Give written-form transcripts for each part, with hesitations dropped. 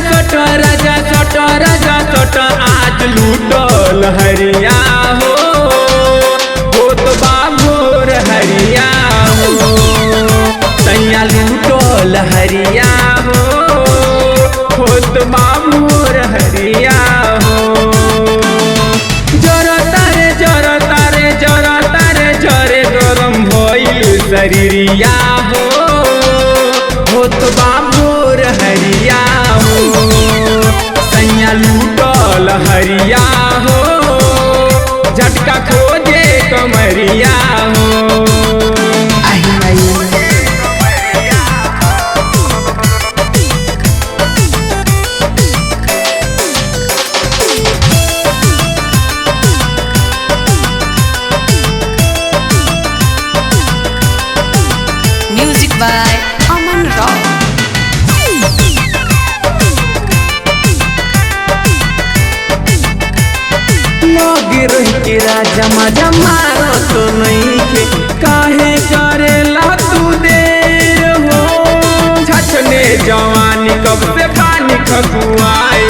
सट आज लूटल हरिया हो तो बाबोर हरिया हो सैया लूटल हरिया हो तो बाबोर हरिया हो जरे गरम भइल शरीरिया हो तो बाबोर हरिया हो सैया लूटल हरिया हो झटका खोजे कमरिया हो Music by Aman Rao. लगे रही के राजा मजा मारो तो नहीं के काहे करेला तू देर हो छछने जवानी कब से पानी खकुआई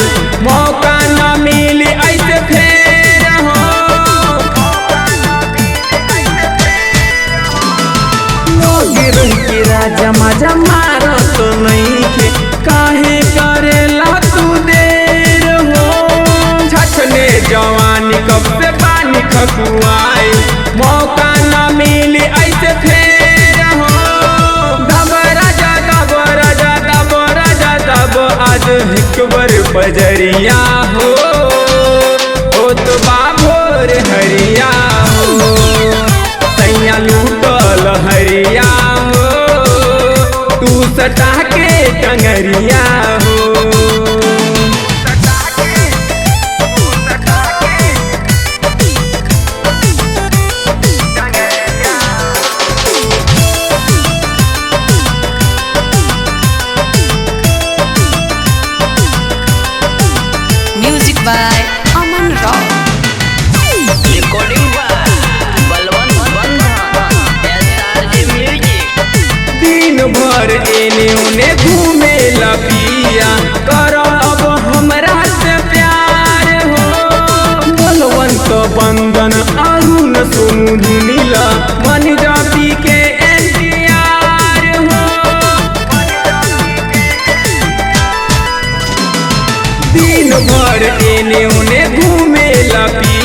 मौका न मिली ऐसे फेर हो लगे रही के राजा मजा मारो तो नहीं के काहे करेला तू देर हो छछने जवानी कब से पानी खकुआई मौका न मिली ऐसे फेर हो दब आज हिकबर बजरिया हो तो बाबोर हरिया हो सैया लूटल हरिया हो तू सटा के टंगरिया हो Music by Aman Rao. Recording by Balwan Bandha SRJ Music. दिन भर एने उने घूमे लपिया करो अब हमरा से प्यार हो बलवंत बंधन अरुण सोनू धुनीला मन जाति के NTR हो दिन भर एने उने घूमे लपिया